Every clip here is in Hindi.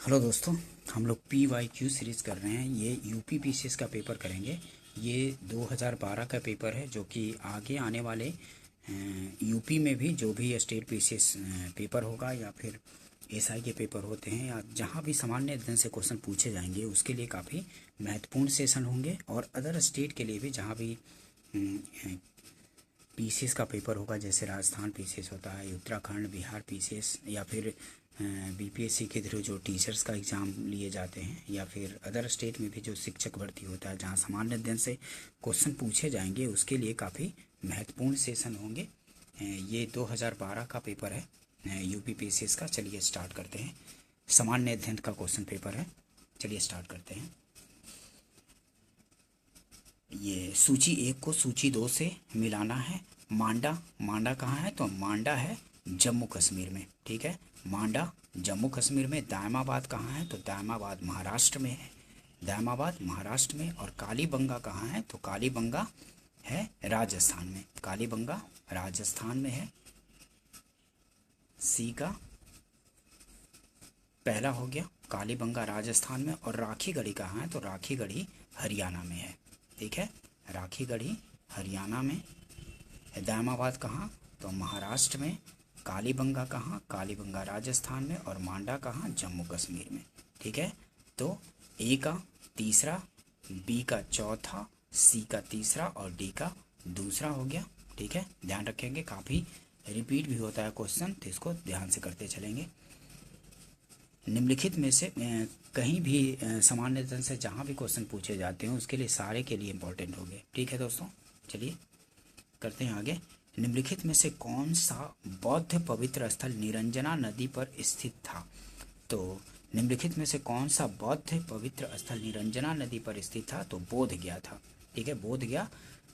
हेलो दोस्तों, हम लोग PYQ सीरीज़ कर रहे हैं। ये यूपी पीसीएस का पेपर करेंगे। ये 2012 का पेपर है जो कि आगे आने वाले यूपी में भी जो भी स्टेट पीसीएस पेपर होगा या फिर एसआई के पेपर होते हैं या जहाँ भी सामान्य अध्ययन से क्वेश्चन पूछे जाएंगे उसके लिए काफ़ी महत्वपूर्ण सेशन होंगे। और अदर स्टेट के लिए भी जहाँ भी पीसीएस का पेपर होगा, जैसे राजस्थान पीसीएस होता है, उत्तराखंड, बिहार पीसीएस, या फिर बीपीएससी के थ्रू जो टीचर्स का एग्ज़ाम लिए जाते हैं, या फिर अदर स्टेट में भी जो शिक्षक भर्ती होता है जहाँ सामान्य अध्ययन से क्वेश्चन पूछे जाएंगे उसके लिए काफ़ी महत्वपूर्ण सेशन होंगे। ये 2012 का पेपर है यूपी पीसीएस का। चलिए स्टार्ट करते हैं। सामान्य अध्ययन का क्वेश्चन पेपर है। चलिए स्टार्ट करते हैं। ये सूची 1 को सूची 2 से मिलाना है। मांडा कहाँ है? तो मांडा है जम्मू कश्मीर में। ठीक है, मांडा जम्मू कश्मीर में। दायमाबाद कहाँ है? तो दायमाबाद महाराष्ट्र में है। दायमाबाद महाराष्ट्र में। और कालीबंगा कहाँ है? तो कालीबंगा है राजस्थान में। कालीबंगा राजस्थान में है। सी का पहला हो गया, कालीबंगा राजस्थान में। और राखीगढ़ी कहाँ है? तो राखीगढ़ी हरियाणा में है। ठीक है, राखीगढ़ी हरियाणा में। दायमाबाद कहाँ? तो महाराष्ट्र में। कालीबंगा कहाँ? कालीबंगा राजस्थान में। और मांडा कहाँ? जम्मू कश्मीर में। ठीक है, तो ए का तीसरा, बी का चौथा, सी का तीसरा और डी का दूसरा हो गया। ठीक है, ध्यान रखेंगे, काफ़ी रिपीट भी होता है क्वेश्चन, तो इसको ध्यान से करते चलेंगे। निम्नलिखित में से कहीं भी सामान्य अध्ययन से जहाँ भी क्वेश्चन पूछे जाते हैं उसके लिए सारे के लिए इम्पोर्टेंट होंगे। ठीक है दोस्तों, चलिए करते हैं आगे। निम्नलिखित में से कौन सा बौद्ध पवित्र स्थल निरंजना नदी पर स्थित था? तो निम्नलिखित में से कौन सा बौद्ध पवित्र स्थल निरंजना नदी पर स्थित था? तो बोध गया था। ठीक है, बोध गया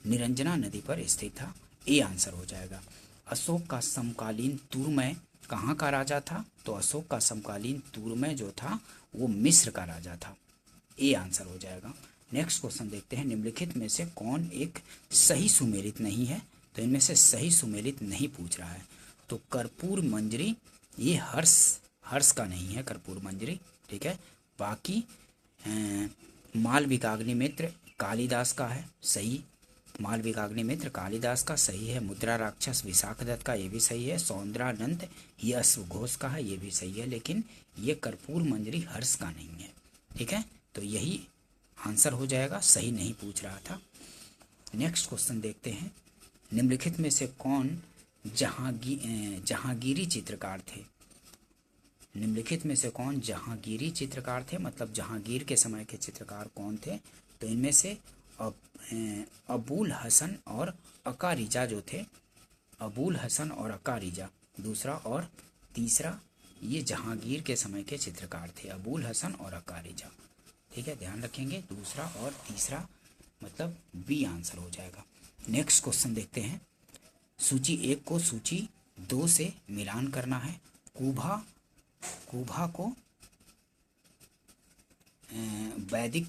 निरंजना नदी पर स्थित था। ए आंसर हो जाएगा। अशोक का समकालीन तुरमय कहाँ का राजा था? तो अशोक का समकालीन तुरमय जो था वो मिस्र का राजा था। ए आंसर हो जाएगा। नेक्स्ट क्वेश्चन देखते हैं। निम्नलिखित में से कौन एक सही सुमेलित नहीं है? तो इनमें से सही सुमेलित नहीं पूछ रहा है। तो कर्पूर मंजरी, ये हर्ष का नहीं है कर्पूर मंजरी। ठीक है, बाकी मालविकाग्निमित्र कालिदास का है, सही। मालविकाग्निमित्र कालिदास का सही है। मुद्रा राक्षस विशाखदत्त का, ये भी सही है। सौंदरानंद ये अश्वघोष का है, ये भी सही है। लेकिन ये कर्पूर मंजरी हर्ष का नहीं है। ठीक है, तो यही आंसर हो जाएगा, सही नहीं पूछ रहा था। नेक्स्ट क्वेश्चन देखते हैं। निम्नलिखित में से कौन जहांगीरी चित्रकार थे? निम्नलिखित में से कौन जहांगीरी चित्रकार थे, मतलब जहांगीर के समय के चित्रकार कौन थे? तो इनमें से अबुल हसन और अकारिजा जो थे, अबुल हसन और अकारिजा दूसरा, और तीसरा ये जहांगीर के समय के चित्रकार थे, अबुल हसन और अकारिजा। ठीक है, ध्यान रखेंगे, दूसरा और तीसरा मतलब बी आंसर हो जाएगा। नेक्स्ट क्वेश्चन देखते हैं। सूची 1 को सूची 2 से मिलान करना है। कुभा को वैदिक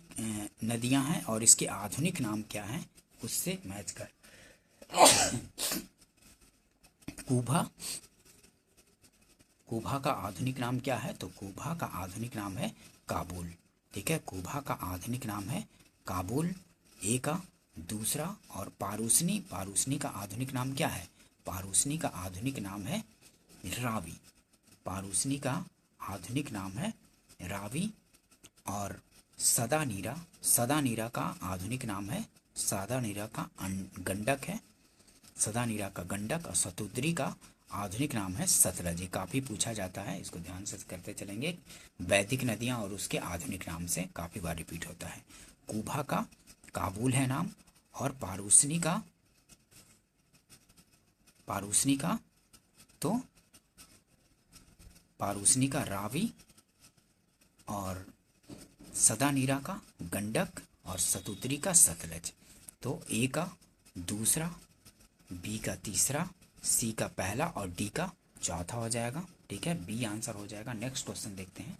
नदियां हैं और इसके आधुनिक नाम क्या हैं उससे मैच कर। कुभा का आधुनिक नाम क्या है? तो कुभा का आधुनिक नाम है काबुल। ठीक है, कुभा का आधुनिक नाम है काबुल। ए का दूसरा। और पारूसनी का आधुनिक नाम क्या है? पारूसनी का आधुनिक नाम है रावी। पारूसनी का आधुनिक नाम है रावी। और सदानीरा का आधुनिक नाम है, सदानीरा का गंडक है, सदानीरा का गंडक। और शतुद्री का आधुनिक नाम है सतलज। ये काफ़ी पूछा जाता है, इसको ध्यान से करते चलेंगे। वैदिक नदियाँ और उसके आधुनिक नाम से काफ़ी बार रिपीट होता है। कुभा का काबुल है नाम, और पारूसनी का रावी, और सदानीरा का गंडक, और शतुद्री का सतलज। तो ए का दूसरा, बी का तीसरा, सी का पहला और डी का चौथा हो जाएगा। ठीक है, बी आंसर हो जाएगा। नेक्स्ट क्वेश्चन देखते हैं।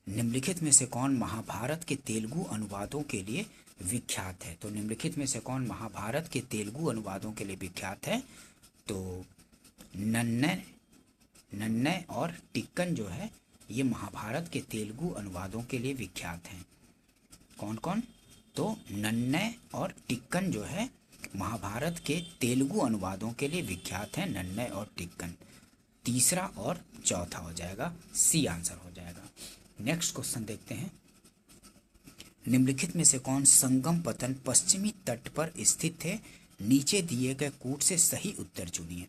निम्नलिखित में से कौन महाभारत के तेलुगु अनुवादों के लिए विख्यात है? तो निम्नलिखित में से कौन महाभारत के तेलुगु अनुवादों के लिए विख्यात है? तो नन्नय और टिक्कन जो है ये महाभारत के तेलुगु अनुवादों के लिए विख्यात हैं। कौन कौन? तो नन्नय और टिक्कन जो है महाभारत के तेलुगु अनुवादों के लिए विख्यात हैं, नन्नय और टिक्कन। तीसरा और चौथा हो जाएगा, सी आंसर हो जाएगा। नेक्स्ट क्वेश्चन देखते हैं, निम्नलिखित में से कौन संगम पतन पश्चिमी तट पर स्थित थे? नीचे दिए गए कूट से सही उत्तर चुनिए।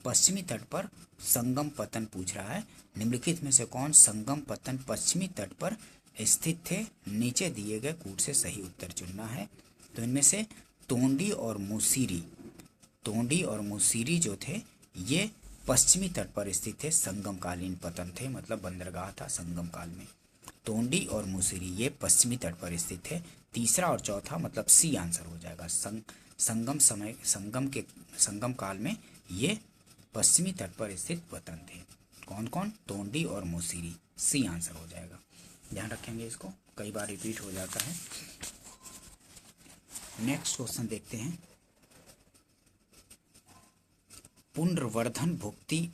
पश्चिमी तट पर संगम पतन पूछ रहा है, निम्नलिखित में से कौन संगम पतन पश्चिमी तट पर स्थित थे? नीचे दिए गए कूट से सही उत्तर चुनना है। तो इनमें से तोंडी और मुसीरी जो थे ये पश्चिमी तट पर स्थित थे, संगमकालीन पतन थे, मतलब बंदरगाह था संगम काल में। तोंडी और मुसीरी ये पश्चिमी तट पर स्थित थे। तीसरा और चौथा मतलब सी आंसर हो जाएगा। संगम काल में ये पश्चिमी तट पर स्थित पतन थे। कौन कौन? तोंडी और मुसीरी, सी आंसर हो जाएगा। ध्यान रखेंगे, इसको कई बार रिपीट हो जाता है। नेक्स्ट क्वेश्चन देखते हैं, पुनर्वर्धन भुक्ति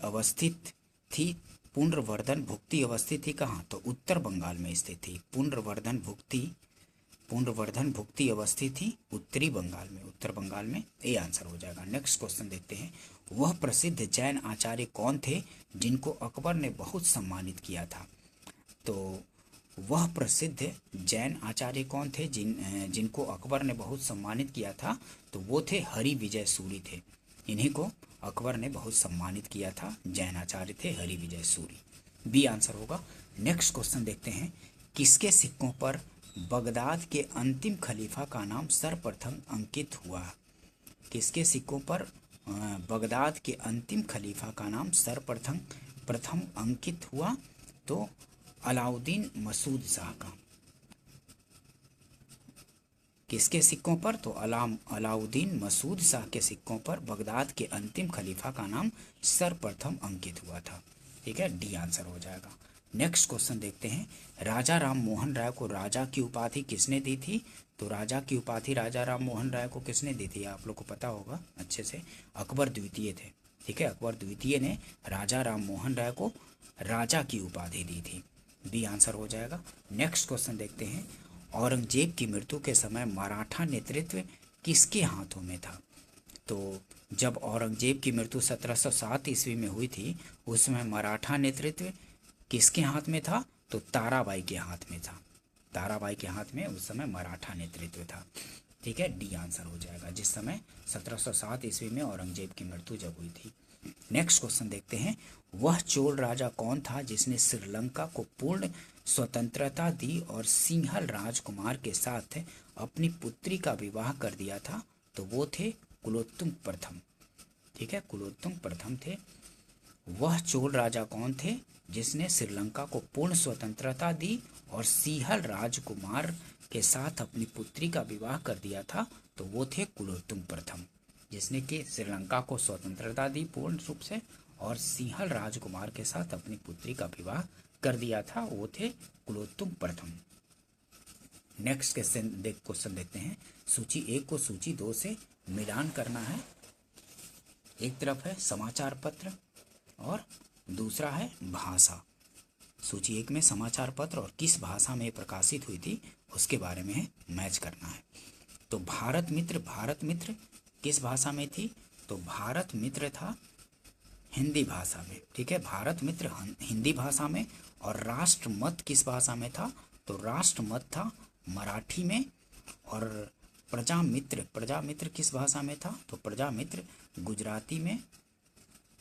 अवस्थित थी कहाँ? तो उत्तर बंगाल में स्थित थी। पुनर्वर्धन भुक्ति अवस्थित थी उत्तरी बंगाल में, उत्तर बंगाल में, ए आंसर हो जाएगा। नेक्स्ट क्वेश्चन देखते हैं, वह प्रसिद्ध जैन आचार्य कौन थे जिनको अकबर ने बहुत सम्मानित किया था? तो वह प्रसिद्ध जैन आचार्य कौन थे जिनको अकबर ने बहुत सम्मानित किया था? तो वो थे हरि विजय सूरी थे। इन्हीं को अकबर ने बहुत सम्मानित किया था, जैन आचार्य थे हरि विजय सूरी, बी आंसर होगा। नेक्स्ट क्वेश्चन देखते हैं, किसके सिक्कों पर बगदाद के अंतिम खलीफा का नाम सर्वप्रथम अंकित हुआ? किसके सिक्कों पर बगदाद के अंतिम खलीफा का नाम सर्वप्रथम अंकित हुआ? तो अलाउद्दीन मसूद शाह का। किसके सिक्कों पर? तो अलाउद्दीन मसूद शाह के सिक्कों पर बगदाद के अंतिम खलीफा का नाम सर्वप्रथम अंकित हुआ था। ठीक है, डी आंसर हो जाएगा। नेक्स्ट क्वेश्चन देखते हैं, राजा राम मोहन राय को राजा की उपाधि किसने दी थी? तो राजा की उपाधि राजा राम मोहन राय को किसने दी थी? आप लोग को पता होगा अच्छे से, अकबर द्वितीय थे। ठीक है, अकबर द्वितीय ने राजा राम मोहन राय को राजा की उपाधि दी थी, बी आंसर हो जाएगा। नेक्स्ट क्वेश्चन देखते हैं, औरंगजेब की मृत्यु के समय मराठा नेतृत्व किसके हाथों में था? तो जब औरंगजेब की मृत्यु 1707 ईस्वी में हुई थी, उस समय मराठा नेतृत्व किसके हाथ में था? तो ताराबाई के हाथ में था। ताराबाई के हाथ में उस समय मराठा नेतृत्व था। ठीक है, डी आंसर हो जाएगा, जिस समय 1707 ईस्वी में औरंगजेब की मृत्यु जब हुई थी। नेक्स्ट क्वेश्चन देखते हैं, वह चोल राजा कौन था जिसने श्रीलंका को पूर्ण स्वतंत्रता दी और सिंहल राजकुमार के साथ अपनी पुत्री का विवाह कर दिया था? तो वो थे कुलोत्तुंग प्रथम। ठीक है, कुलोत्तुंग प्रथम थे। वह चोल राजा कौन थे जिसने श्रीलंका को पूर्ण स्वतंत्रता दी और सिंहल राजकुमार के साथ अपनी पुत्री का विवाह कर दिया था? तो वो थे कुलोत्तुंग प्रथम, जिसने कि श्रीलंका को स्वतंत्रता दी पूर्ण रूप से और सिंहल राजकुमार के साथ अपनी पुत्री का विवाह कर दिया था, वो थे कुलोत्तुंग प्रथम। नेक्स्ट क्वेश्चन देखते हैं, सूची 1 को सूची 2 से मिलान करना है। एक तरफ है समाचार पत्र और दूसरा है भाषा। सूची 1 में समाचार पत्र और किस भाषा में प्रकाशित हुई थी उसके बारे में मैच करना है। तो भारत मित्र किस भाषा में थी? तो भारत मित्र था हिंदी भाषा में। ठीक है, भारत मित्र हिंदी भाषा में। और राष्ट्रमत किस भाषा में था? तो राष्ट्रमत था मराठी में। और प्रजामित्र किस भाषा में था? तो प्रजामित्र गुजराती में।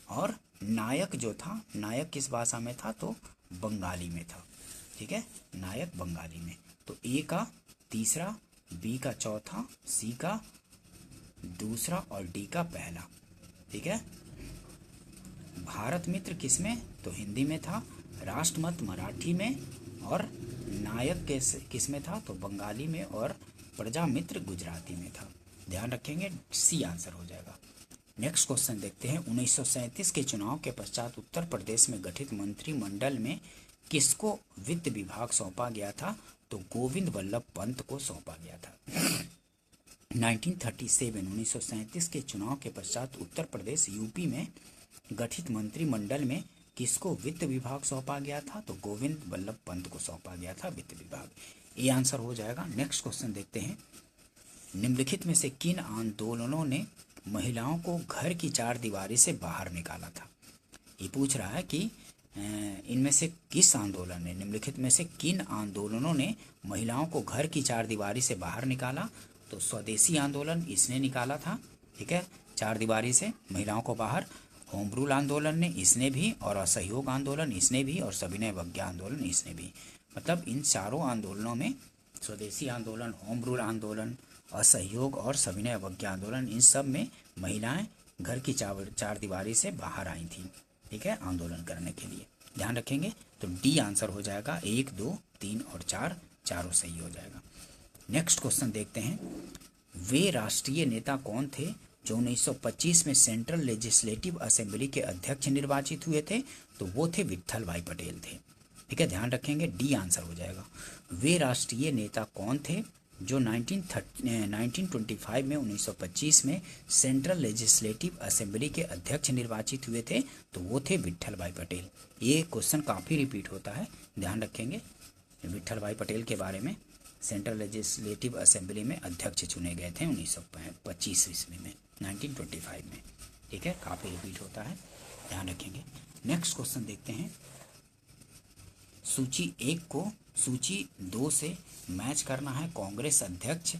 और नायक जो था, नायक किस भाषा में था? तो बंगाली में था। ठीक है, नायक बंगाली में। तो ए का तीसरा, बी का चौथा, सी का दूसरा और डी का पहला। ठीक है, भारत मित्र किस में? तो हिंदी में था। राष्ट्रमत मराठी में। और नायक किस में था? तो बंगाली में। और प्रजामित्र गुजराती में था। ध्यान रखेंगे, सी आंसर हो जाएगा। नेक्स्ट क्वेश्चन देखते हैं, 1937 के चुनाव के पश्चात उत्तर प्रदेश में गठित मंत्रिमंडल में किसको वित्त विभाग सौंपा गया था? तो गोविंद वल्लभ पंत को सौंपा गया था। 1937 के चुनाव के पश्चात उत्तर प्रदेश यूपी में गठित मंत्रिमंडल में किसको वित्त विभाग सौंपा गया था? तो गोविंद वल्लभ पंत को सौंपा गया था वित्त विभाग। ये आंसर हो जाएगा। नेक्स्ट क्वेश्चन देखते हैं, निम्नलिखित में से किन आंदोलनों ने महिलाओं को घर की चार दीवारी से बाहर निकाला था? ये पूछ रहा है कि इनमें से किस आंदोलन ने, निम्नलिखित में से किन आंदोलनों ने महिलाओं को घर की चार दीवारी से बाहर निकाला? तो स्वदेशी आंदोलन इसने निकाला था, ठीक है, चार दीवारी से महिलाओं को बाहर। होम रूल आंदोलन ने इसने भी, और असहयोग आंदोलन इसने भी, और सविनय अवज्ञा आंदोलन इसने भी। मतलब इन चारों आंदोलनों में स्वदेशी आंदोलन, होम रूल आंदोलन, असहयोग और सविनय अवज्ञा आंदोलन, इन सब में महिलाएं घर की चार दीवारी से बाहर आई थी, ठीक है, आंदोलन करने के लिए। ध्यान रखेंगे। तो डी आंसर हो जाएगा। 1, 2, 3 और 4 चारों सही हो जाएगा। नेक्स्ट क्वेश्चन देखते हैं, वे राष्ट्रीय नेता कौन थे जो 1925 में सेंट्रल लेजिस्लेटिव असेंबली के अध्यक्ष निर्वाचित हुए थे? तो वो थे विट्ठल भाई पटेल थे, ठीक है, ध्यान रखेंगे। डी आंसर हो जाएगा। वे राष्ट्रीय नेता कौन थे जो 1925 में 1925 में सेंट्रल लेजिस्लेटिव असेंबली के अध्यक्ष निर्वाचित हुए थे? तो वो थे विट्ठल भाई पटेल। ये क्वेश्चन काफ़ी रिपीट होता है, ध्यान रखेंगे। विट्ठल भाई पटेल के बारे में, सेंट्रल लेजिस्लेटिव असेंबली में अध्यक्ष चुने गए थे 1925 ईस्वी में, 1925 में, ठीक है, काफ़ी रिपीट होता है, ध्यान रखेंगे। नेक्स्ट क्वेश्चन देखते हैं, सूची 1 को सूची 2 से मैच करना है। कांग्रेस अध्यक्ष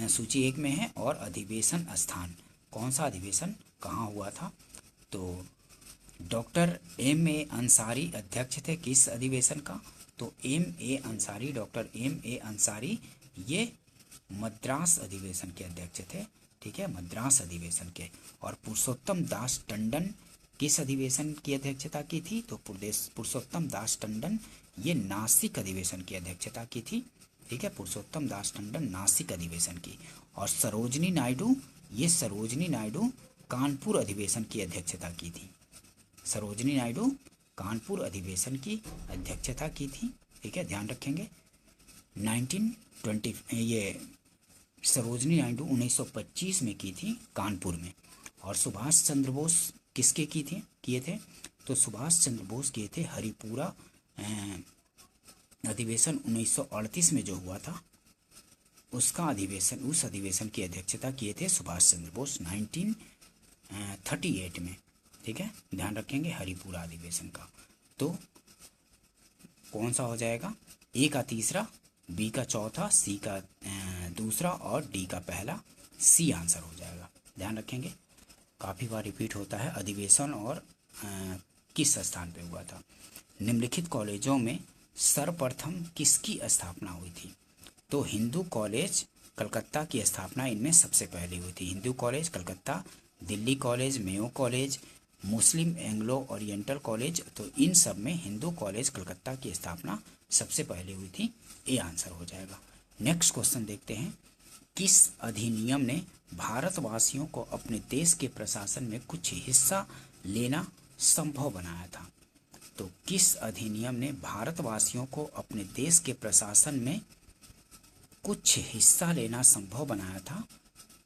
सूची 1 में है, और अधिवेशन स्थान, कौन सा अधिवेशन कहाँ हुआ था? तो डॉक्टर M.A. अंसारी अध्यक्ष थे किस अधिवेशन का? तो M.A. Ansari, doctor M.A. Ansari ये मद्रास अधिवेशन के अध्यक्ष थे, ठीक है, मद्रास अधिवेशन के। और पुरुषोत्तम दास टंडन किस अधिवेशन की अध्यक्षता की थी? तो पुरुषोत्तम दास टंडन ये नासिक अधिवेशन की अध्यक्षता की थी, ठीक है, पुरुषोत्तम दास टंडन नासिक अधिवेशन की। और सरोजनी नायडू कानपुर अधिवेशन की अध्यक्षता की थी। सरोजनी नायडू कानपुर अधिवेशन की अध्यक्षता की थी, ठीक है, ध्यान रखेंगे। 1920 ये सरोजनी नायडू 1925 में की थी कानपुर में। और सुभाष चंद्र बोस किसके किए थे? तो सुभाष चंद्र बोस किए थे हरिपुरा अधिवेशन 1938 में जो हुआ था उस अधिवेशन की अध्यक्षता किए थे सुभाष चंद्र बोस 1938 में, ठीक है, ध्यान रखेंगे, हरिपुरा अधिवेशन का। तो कौन सा हो जाएगा? ए का तीसरा, बी का चौथा, सी का दूसरा और डी का पहला, सी आंसर हो जाएगा। ध्यान रखेंगे, काफ़ी बार रिपीट होता है अधिवेशन और किस स्थान पे हुआ था। निम्नलिखित कॉलेजों में सर्वप्रथम किसकी स्थापना हुई थी? तो हिंदू कॉलेज कलकत्ता की स्थापना इनमें सबसे पहले हुई थी। Hindu college Calcutta, Delhi college, Mayo college, Muslim Anglo Oriental college, तो इन सब में हिंदू कॉलेज कलकत्ता की स्थापना सबसे पहले हुई थी। ये आंसर हो जाएगा। नेक्स्ट क्वेश्चन देखते हैं, किस अधिनियम ने भारतवासियों को अपने देश के प्रशासन में कुछ हिस्सा लेना संभव बनाया था? तो किस अधिनियम ने भारतवासियों को अपने देश के प्रशासन में कुछ हिस्सा लेना संभव बनाया था?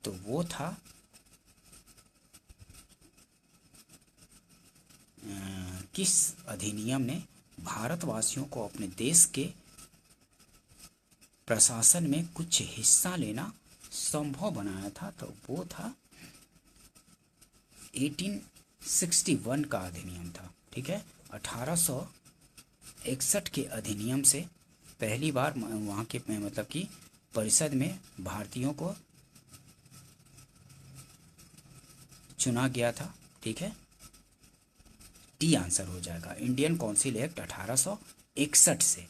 तो वो था किस अधिनियम ने भारतवासियों को अपने देश के प्रशासन में कुछ हिस्सा लेना संभव बनाया था? तो वो था 1861 का अधिनियम था, ठीक है। 1861 के अधिनियम से पहली बार वहाँ के मतलब कि परिषद में भारतीयों को चुना गया था, ठीक है, टी आंसर हो जाएगा। इंडियन काउंसिल एक्ट 1861 से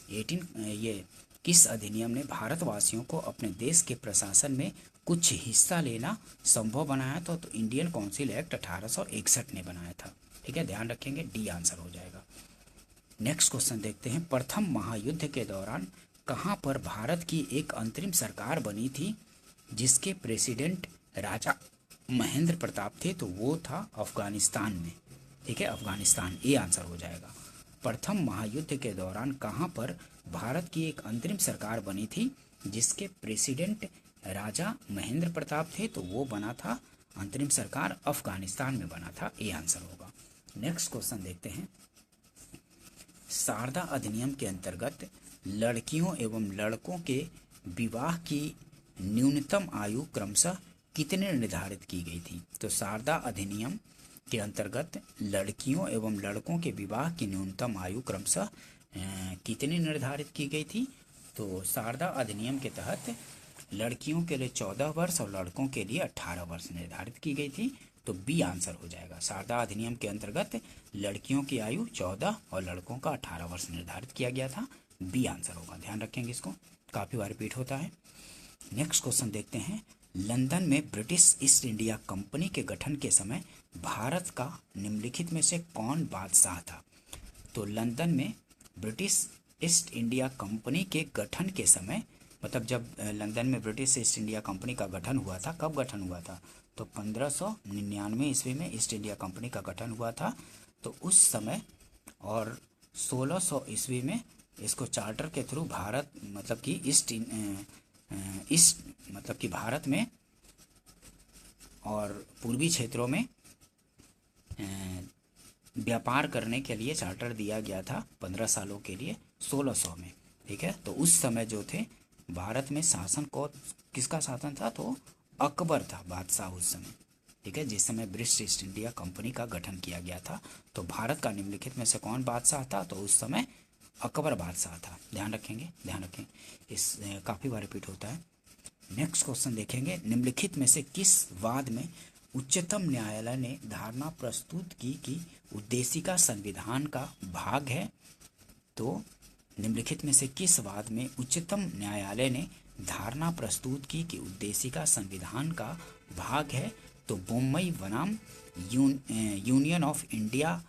ये किस अधिनियम ने भारतवासियों को अपने देश के प्रशासन में कुछ हिस्सा लेना संभव बनाया था? तो इंडियन काउंसिल एक्ट 1861 ने बनाया था, ठीक है, ध्यान रखेंगे, डी आंसर हो जाएगा। नेक्स्ट क्वेश्चन देखते हैं, प्रथम महायुद्ध के दौरान कहाँ पर भारत की एक अंतरिम सरकार बनी थी जिसके प्रेसिडेंट राजा महेंद्र प्रताप थे? तो वो था अफगानिस्तान में, ठीक है, अफगानिस्तान, ये आंसर हो जाएगा। प्रथम महायुद्ध के दौरान कहाँ पर भारत की एक अंतरिम सरकार बनी थी जिसके प्रेसिडेंट राजा महेंद्र प्रताप थे? तो वो बना था अंतरिम सरकार अफगानिस्तान में बना था, ये आंसर होगा। नेक्स्ट क्वेश्चन देखते हैं। शारदा अधिनियम के अंतर्गत लड़कियों एवं लड़कों के विवाह की न्यूनतम आयु क्रमशः कितने निर्धारित की गई थी? तो शारदा अधिनियम के अंतर्गत लड़कियों एवं लड़कों के विवाह की न्यूनतम आयु क्रमशः कितनी निर्धारित की गई थी? तो शारदा अधिनियम के तहत लड़कियों के लिए 14 वर्ष और लड़कों के लिए 18 वर्ष निर्धारित की गई थी। तो बी आंसर हो जाएगा। शारदा अधिनियम के अंतर्गत लड़कियों की आयु 14 और लड़कों का 18 वर्ष निर्धारित किया गया था। बी आंसर होगा, ध्यान रखेंगे इसको, काफ़ी बार रिपीट होता है। नेक्स्ट क्वेश्चन देखते हैं। लंदन में ब्रिटिश ईस्ट इंडिया कंपनी के गठन के समय भारत का निम्नलिखित में से कौन बादशाह था? तो लंदन में ब्रिटिश ईस्ट इंडिया कंपनी के गठन के समय, मतलब जब लंदन में ब्रिटिश ईस्ट इंडिया कंपनी का गठन हुआ था, कब गठन हुआ था? तो 1599 ईस्वी में ईस्ट इंडिया कंपनी का गठन हुआ था। तो उस समय और 1600 ईस्वी में इसको चार्टर के थ्रू भारत मतलब कि ईस्ट मतलब कि भारत में और पूर्वी क्षेत्रों में व्यापार करने के लिए चार्टर दिया गया था 15 सालों के लिए 1600 में। ठीक है, तो उस समय जो थे भारत में शासन को किसका शासन था? तो अकबर था बादशाह उस समय। ठीक है, जिस समय ब्रिटिश ईस्ट इंडिया कंपनी का गठन किया गया था। तो भारत का निम्नलिखित में से कौन बादशाह था? तो उस समय अकबर बादशाह था। ध्यान रखेंगे, ध्यान रखें, इस काफ़ी बार रिपीट होता है। नेक्स्ट क्वेश्चन देखेंगे। निम्नलिखित में से किस वाद में उच्चतम न्यायालय ने धारणा प्रस्तुत की कि उद्देशिका संविधान का भाग है? तो निम्नलिखित में से किस वाद में उच्चतम न्यायालय ने धारणा प्रस्तुत की कि उद्देशिका संविधान का भाग है? तो बम्बई बनाम यूनियन ऑफ इंडिया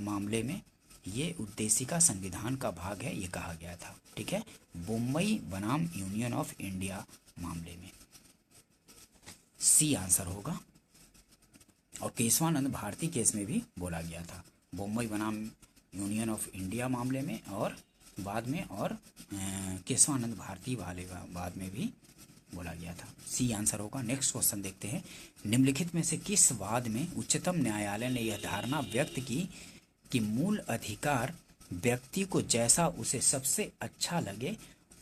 मामले में ये उद्देशिका संविधान का भाग है, ये कहा गया था। ठीक है, बम्बई बनाम यूनियन ऑफ इंडिया मामले में सी आंसर होगा। और केशवानंद भारती केस में भी बोला गया था, बम्बई बनाम यूनियन ऑफ इंडिया मामले में और बाद में, और केशवानंद भारती वाले बाद में भी बोला गया था। सी आंसर होगा। नेक्स्ट क्वेश्चन देखते हैं। निम्नलिखित में से किस वाद में उच्चतम न्यायालय ने यह धारणा व्यक्त की कि मूल अधिकार व्यक्ति को जैसा उसे सबसे अच्छा लगे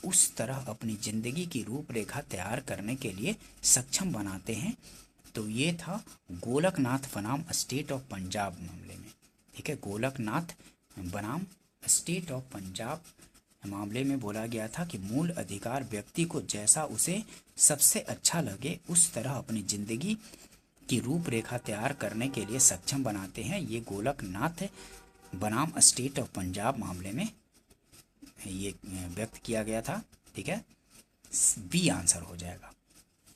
उस तरह अपनी जिंदगी की रूपरेखा तैयार करने के लिए सक्षम बनाते हैं? तो ये था गोलकनाथ बनाम स्टेट ऑफ पंजाब मामले में। ठीक है, गोलकनाथ बनाम स्टेट ऑफ पंजाब मामले में बोला गया था कि मूल अधिकार व्यक्ति को जैसा उसे सबसे अच्छा लगे उस तरह अपनी जिंदगी की रूपरेखा तैयार करने के लिए सक्षम बनाते हैं। ये गोलकनाथ बनाम स्टेट ऑफ पंजाब मामले में ये व्यक्त किया गया था। ठीक है, बी आंसर हो जाएगा,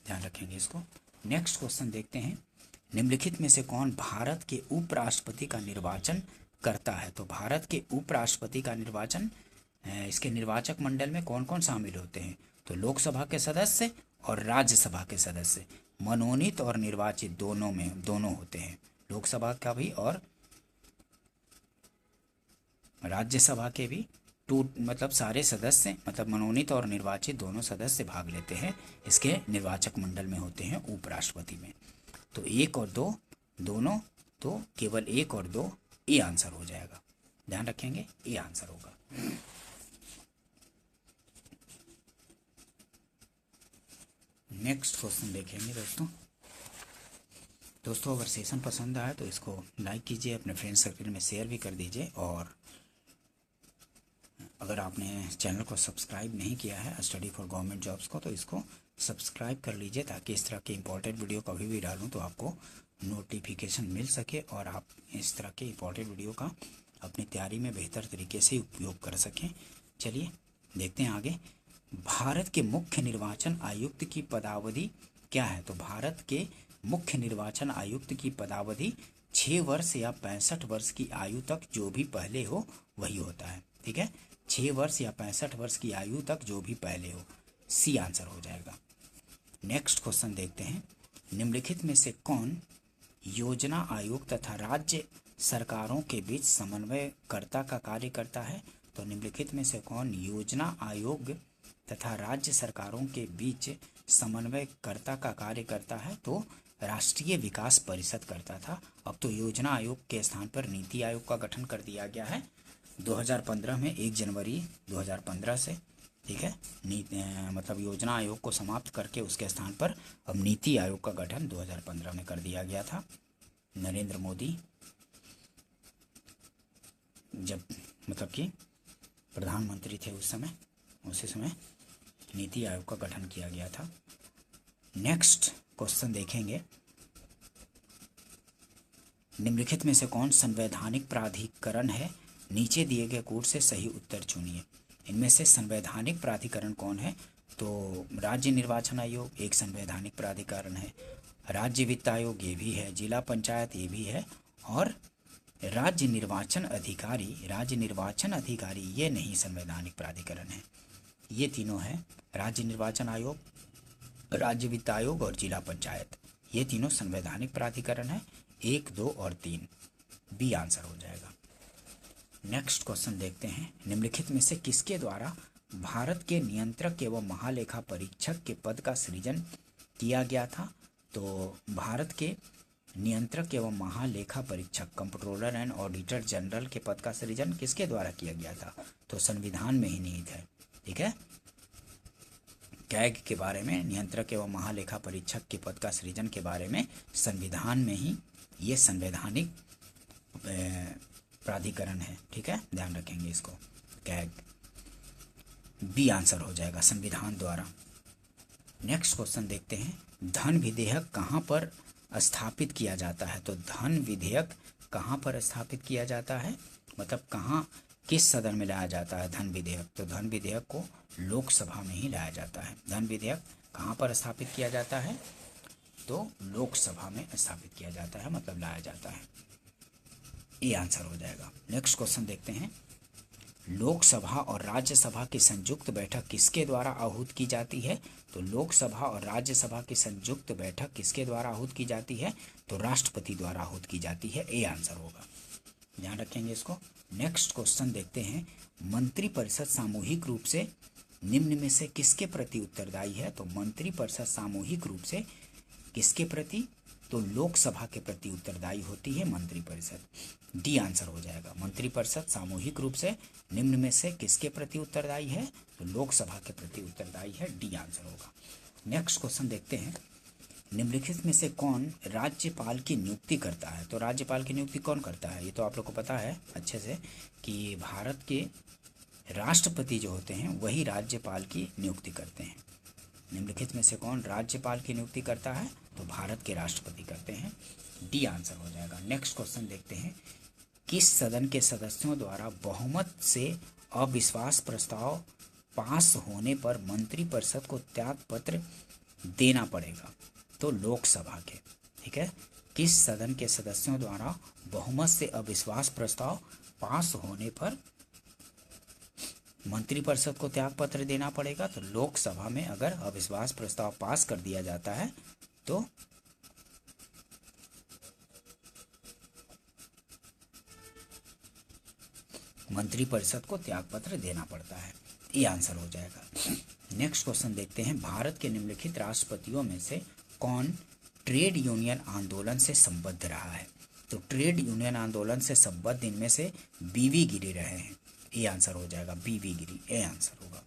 ध्यान रखेंगे इसको। नेक्स्ट क्वेश्चन देखते हैं। निम्नलिखित में से कौन भारत के उपराष्ट्रपति का निर्वाचन करता है? तो भारत के उपराष्ट्रपति का निर्वाचन, इसके निर्वाचक मंडल में कौन कौन शामिल होते हैं? तो लोकसभा के सदस्य और राज्यसभा के सदस्य, मनोनीत और निर्वाचित दोनों होते हैं। लोकसभा का भी और राज्यसभा के भी मतलब सारे सदस्य, मतलब मनोनीत और निर्वाचित दोनों सदस्य भाग लेते हैं इसके निर्वाचक मंडल में होते हैं उपराष्ट्रपति में। तो 1 और 2 दोनों, तो केवल 1 और 2 ए आंसर हो जाएगा, ध्यान रखेंगे, ए आंसर होगा। नेक्स्ट क्वेश्चन देखेंगे दोस्तों अगर सेशन पसंद आए तो इसको लाइक कीजिए, अपने फ्रेंड सर्कल में शेयर भी कर दीजिए, और अगर आपने चैनल को सब्सक्राइब नहीं किया है स्टडी फॉर गवर्नमेंट जॉब्स को, तो इसको सब्सक्राइब कर लीजिए ताकि इस तरह के इंपॉर्टेंट वीडियो कभी भी डालूं तो आपको नोटिफिकेशन मिल सके और आप इस तरह के इंपॉर्टेंट वीडियो का अपनी तैयारी में बेहतर तरीके से उपयोग कर सकें। चलिए देखते हैं आगे। भारत के मुख्य निर्वाचन आयुक्त की पदावधि क्या है? तो भारत के मुख्य निर्वाचन आयुक्त की पदावधि 6 वर्ष या 65 वर्ष की आयु तक जो भी पहले हो वही होता है। ठीक है, 6 वर्ष या 65 वर्ष की आयु तक जो भी पहले हो, सी आंसर हो जाएगा। नेक्स्ट क्वेश्चन देखते हैं। निम्नलिखित में से कौन योजना आयोग तथा राज्य सरकारों के बीच समन्वयकर्ता का कार्य करता है? तो निम्नलिखित में से कौन योजना आयोग तथा राज्य सरकारों के बीच समन्वयकर्ता का कार्य करता है? तो राष्ट्रीय विकास परिषद करता था। अब तो योजना आयोग के स्थान पर नीति आयोग का गठन कर दिया गया है 2015 में, 1 जनवरी 2015 से। ठीक है, मतलब योजना आयोग को समाप्त करके उसके स्थान पर अब नीति आयोग का गठन 2015 में कर दिया गया था। नरेंद्र मोदी जब मतलब कि प्रधानमंत्री थे उस समय, उसी समय नीति आयोग का गठन किया गया था। नेक्स्ट क्वेश्चन देखेंगे, निम्नलिखित में से कौन संवैधानिक प्राधिकरण है? नीचे दिए गए कोड से सही उत्तर चुनिए। इनमें से संवैधानिक प्राधिकरण कौन है? तो राज्य निर्वाचन आयोग एक संवैधानिक प्राधिकरण है, राज्य वित्त आयोग ये भी है, जिला पंचायत ये भी है, और राज्य निर्वाचन अधिकारी ये नहीं संवैधानिक प्राधिकरण है। ये तीनों है, राज्य निर्वाचन आयोग, राज्य वित्त आयोग और जिला पंचायत, ये तीनों संवैधानिक प्राधिकरण है। 1, 2 और 3 बी आंसर हो जाएगा। नेक्स्ट क्वेश्चन देखते हैं, निम्नलिखित में से किसके द्वारा भारत के नियंत्रक एवं महालेखा परीक्षक के पद का सृजन किया गया था? तो भारत के नियंत्रक एवं महालेखा परीक्षक, कंप्ट्रोलर एंड ऑडिटर जनरल के पद का सृजन किसके द्वारा किया गया था? तो संविधान में ही निहित है। ठीक है, कैग के बारे में, नियंत्रक एवं महालेखा परीक्षक के पद का सृजन के बारे में संविधान में ही ये संवैधानिक प्राधिकरण है। ठीक है, ध्यान रखेंगे इसको, कैग बी आंसर हो जाएगा, संविधान द्वारा। नेक्स्ट क्वेश्चन देखते हैं, धन विधेयक कहाँ पर स्थापित किया जाता है? तो धन विधेयक कहाँ पर स्थापित किया जाता है, मतलब कहाँ, किस सदन में लाया जाता है धन विधेयक? तो धन विधेयक को लोकसभा में ही लाया जाता है। धन विधेयक कहाँ पर स्थापित किया जाता है? तो लोकसभा में स्थापित किया जाता है, मतलब लाया जाता है। ये आंसर हो जाएगा। नेक्स्ट क्वेश्चन देखते हैं, लोकसभा और राज्यसभा की संयुक्त बैठक किसके द्वारा आहूत की जाती है? तो लोकसभा और राज्यसभा की संयुक्त बैठक किसके द्वारा आहूत की जाती है? तो राष्ट्रपति द्वारा आहूत की जाती है। ए आंसर होगा, ध्यान रखेंगे इसको। नेक्स्ट क्वेश्चन देखते हैं, मंत्रिपरिषद सामूहिक रूप से निम्न में से किसके प्रति उत्तरदायी है? तो मंत्रिपरिषद सामूहिक रूप से किसके प्रति? तो लोकसभा के प्रति उत्तरदायी होती है मंत्रिपरिषद। डी आंसर हो जाएगा। मंत्रिपरिषद सामूहिक रूप से निम्न में से किसके प्रति उत्तरदायी है? तो लोकसभा के प्रति उत्तरदायी है। डी आंसर होगा। नेक्स्ट क्वेश्चन देखते हैं, निम्नलिखित में से कौन राज्यपाल की नियुक्ति करता है? तो राज्यपाल की नियुक्ति कौन करता है? ये तो आप लोग को पता है अच्छे से कि भारत के राष्ट्रपति जो होते हैं वही राज्यपाल की नियुक्ति करते हैं। निम्नलिखित में से कौन राज्यपाल की नियुक्ति करता है? तो भारत के राष्ट्रपति करते हैं। डी आंसर हो जाएगा। नेक्स्ट क्वेश्चन देखते हैं, किस सदन के सदस्यों द्वारा बहुमत से अविश्वास प्रस्ताव पास होने पर मंत्रिपरिषद को त्याग पत्र देना पड़ेगा? तो लोकसभा के। ठीक है, किस सदन के सदस्यों द्वारा बहुमत से अविश्वास प्रस्ताव पास होने पर मंत्रिपरिषद को त्याग पत्र देना पड़ेगा? तो लोकसभा में अगर अविश्वास प्रस्ताव पास कर दिया जाता है तो मंत्रिपरिषद को त्याग पत्र देना पड़ता है। ये आंसर हो जाएगा। नेक्स्ट क्वेश्चन देखते हैं, भारत के निम्नलिखित राष्ट्रपतियों में से कौन ट्रेड यूनियन आंदोलन से संबद्ध रहा है? तो ट्रेड यूनियन आंदोलन से संबद्ध इनमें से बीवी गिरी रहे हैं। ये आंसर हो जाएगा, बीवी गिरी। ए आंसर होगा।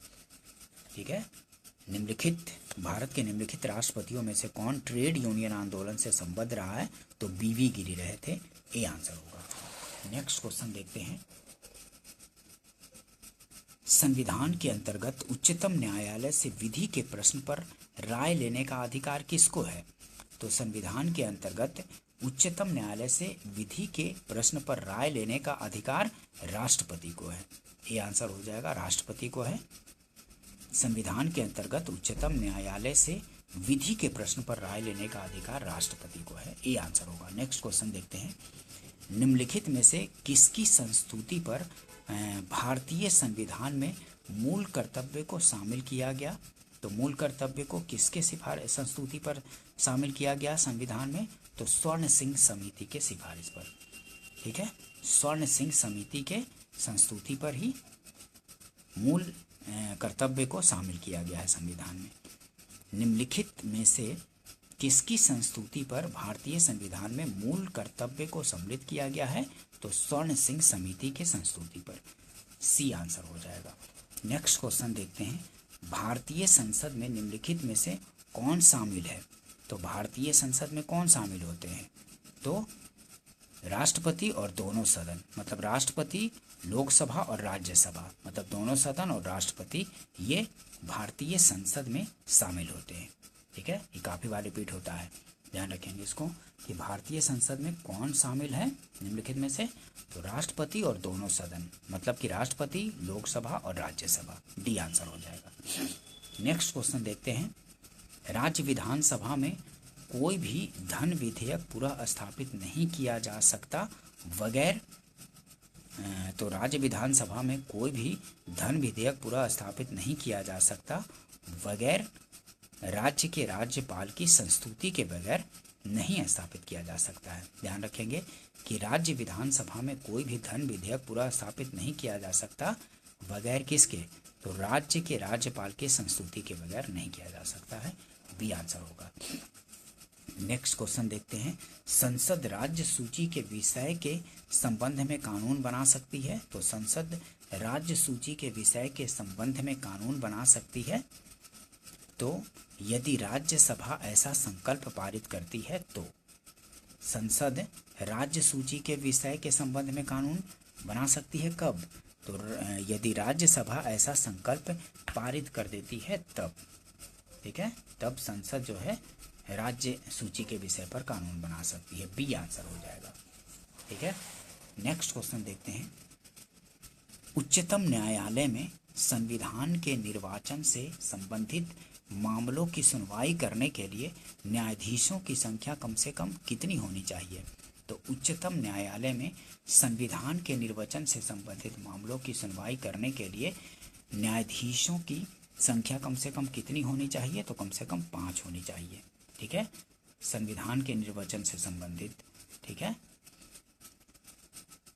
ठीक है, निम्नलिखित भारत के निम्नलिखित राष्ट्रपतियों में से कौन ट्रेड यूनियन आंदोलन से संबद्ध रहा है? तो बीवी गिरी रहे थे। ए आंसर होगा। नेक्स्ट क्वेश्चन देखते हैं, संविधान के अंतर्गत उच्चतम न्यायालय से विधि के प्रश्न पर राय लेने का अधिकार किसको है? तो संविधान के अंतर्गत उच्चतम न्यायालय से विधि के प्रश्न पर राय लेने का अधिकार राष्ट्रपति को है। ये आंसर हो जाएगा, राष्ट्रपति को है। संविधान के अंतर्गत उच्चतम न्यायालय से विधि के प्रश्न पर राय लेने का अधिकार राष्ट्रपति को है। ये आंसर होगा। नेक्स्ट क्वेश्चन देखते हैं, निम्नलिखित में से किसकी संस्तुति पर भारतीय संविधान में मूल कर्तव्य को शामिल किया गया? तो मूल कर्तव्य को किसके संस्तुति पर शामिल किया गया संविधान में? तो स्वर्ण सिंह समिति के सिफारिश पर। ठीक है, स्वर्ण सिंह समिति के संस्तुति पर ही मूल कर्तव्य को शामिल किया गया है संविधान में। निम्नलिखित में से किसकी संस्तुति पर भारतीय संविधान में मूल कर्तव्य को सम्मिलित किया गया है? तो स्वर्ण सिंह समिति के संस्तुति पर। सी आंसर हो जाएगा। नेक्स्ट क्वेश्चन देखते हैं, भारतीय संसद में निम्नलिखित में से कौन शामिल है? तो भारतीय संसद में कौन शामिल होते हैं? तो राष्ट्रपति और दोनों सदन, मतलब राष्ट्रपति, लोकसभा और राज्यसभा, मतलब दोनों सदन और राष्ट्रपति, ये भारतीय संसद में शामिल होते हैं। ठीक है, ये काफ़ी बार रिपीट होता है, ध्यान रखेंगे इसको कि भारतीय संसद में कौन शामिल है निम्नलिखित में से? तो राष्ट्रपति और दोनों सदन, मतलब कि राष्ट्रपति, लोकसभा और राज्यसभा। डी आंसर हो जाएगा। नेक्स्ट क्वेश्चन देखते हैं, राज्य विधानसभा में कोई भी धन विधेयक पूरा स्थापित नहीं किया जा सकता बगैर, तो राज्य विधानसभा में कोई भी धन विधेयक पूरा स्थापित नहीं किया जा सकता बगैर राज्य के राज्यपाल की संस्तुति के बगैर नहीं स्थापित किया जा सकता है। ध्यान रखेंगे कि राज्य विधानसभा में कोई भी धन विधेयक पूरा स्थापित नहीं किया जा सकता बगैर किसके? तो राज्य के राज्यपाल की संस्तुति के बगैर नहीं किया जा सकता है। बी आंसर होगा। नेक्स्ट क्वेश्चन देखते हैं, संसद राज्य सूची के विषय के संबंध में कानून बना सकती है? तो संसद राज्य सूची के विषय के संबंध में कानून बना सकती है तो यदि राज्यसभा ऐसा संकल्प पारित करती है तो। संसद राज्य सूची के विषय के संबंध में कानून बना सकती है कब? तो यदि राज्यसभा ऐसा संकल्प पारित कर देती है तब। ठीक है, तब संसद जो है राज्य सूची के विषय पर कानून बना सकती है। बी आंसर हो जाएगा। ठीक है, नेक्स्ट क्वेश्चन देखते हैं, उच्चतम न्यायालय में संविधान के निर्वाचन से संबंधित मामलों की सुनवाई करने के लिए न्यायाधीशों की संख्या कम से कम कितनी होनी चाहिए? तो उच्चतम न्यायालय में संविधान के निर्वाचन से संबंधित मामलों की सुनवाई करने के लिए न्यायाधीशों की संख्या कम से कम कितनी होनी चाहिए? तो कम से कम 5 होनी चाहिए। ठीक है, संविधान के निर्वाचन से संबंधित, ठीक है,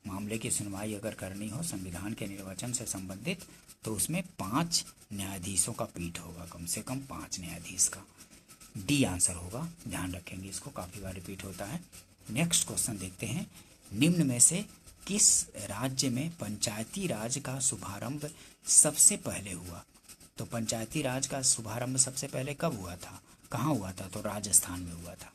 मामले की सुनवाई अगर करनी हो संविधान के निर्वाचन से संबंधित तो उसमें 5 न्यायाधीशों का पीठ होगा, कम से कम 5 न्यायाधीश का। डी आंसर होगा, ध्यान रखेंगे इसको, काफ़ी बार रिपीट होता है। नेक्स्ट क्वेश्चन देखते हैं, निम्न में से किस राज्य में पंचायती राज का शुभारंभ सबसे पहले हुआ? तो पंचायती राज का शुभारंभ सबसे पहले कब हुआ था, कहाँ हुआ था? तो राजस्थान में हुआ था।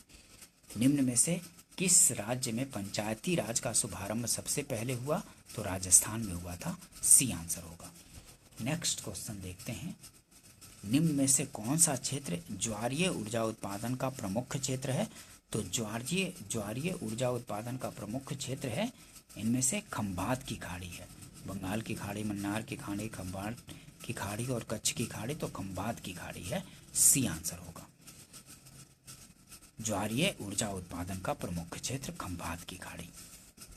निम्न में से किस राज्य में पंचायती राज का शुभारंभ सबसे पहले हुआ? तो राजस्थान में हुआ था। सी आंसर होगा। नेक्स्ट क्वेश्चन देखते हैं, निम्न में से कौन सा क्षेत्र ज्वारीय ऊर्जा उत्पादन का प्रमुख क्षेत्र है? तो ज्वारीय ऊर्जा उत्पादन का प्रमुख क्षेत्र है इनमें से खंभात की खाड़ी है। बंगाल की खाड़ी, मन्नार की खाड़ी, खंभात की खाड़ी और कच्छ की खाड़ी, तो खंभात की खाड़ी है। सी आंसर होगा। ज्वारीय ऊर्जा उत्पादन का प्रमुख क्षेत्र खंभात की खाड़ी।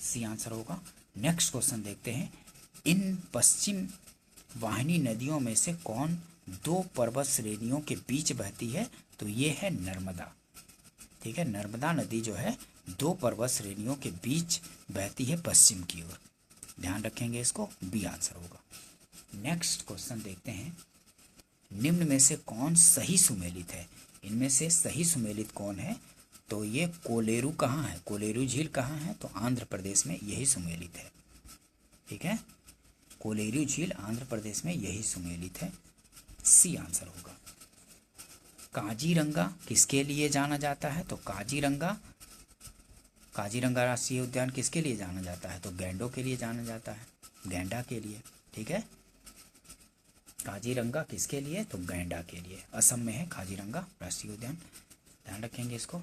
सी आंसर होगा। नेक्स्ट क्वेश्चन देखते हैं, इन पश्चिम वाहिनी नदियों में से कौन 2 पर्वत श्रेणियों के बीच बहती है? तो ये है नर्मदा। ठीक है, नर्मदा नदी जो है 2 पर्वत श्रेणियों के बीच बहती है पश्चिम की ओर। ध्यान रखेंगे इसको। बी आंसर होगा। नेक्स्ट क्वेश्चन देखते हैं, निम्न में से कौन सही सुमेलित है? इनमें से सही सुमेलित कौन है? तो ये कोलेरू कहाँ है? कोलेरू झील कहाँ है? तो आंध्र प्रदेश में यही सुमेलित है। ठीक है, कोलेरू झील आंध्र प्रदेश में यही सुमेलित है। सी आंसर होगा। काजीरंगा किसके लिए जाना जाता है? तो काजीरंगा राष्ट्रीय उद्यान किसके लिए जाना जाता है? तो गैंडों के लिए जाना जाता है, गैंडा के लिए। ठीक है, काजीरंगा किसके लिए? तो गैंडा के लिए। असम में है काजीरंगा राष्ट्रीय उद्यान, ध्यान रखेंगे इसको।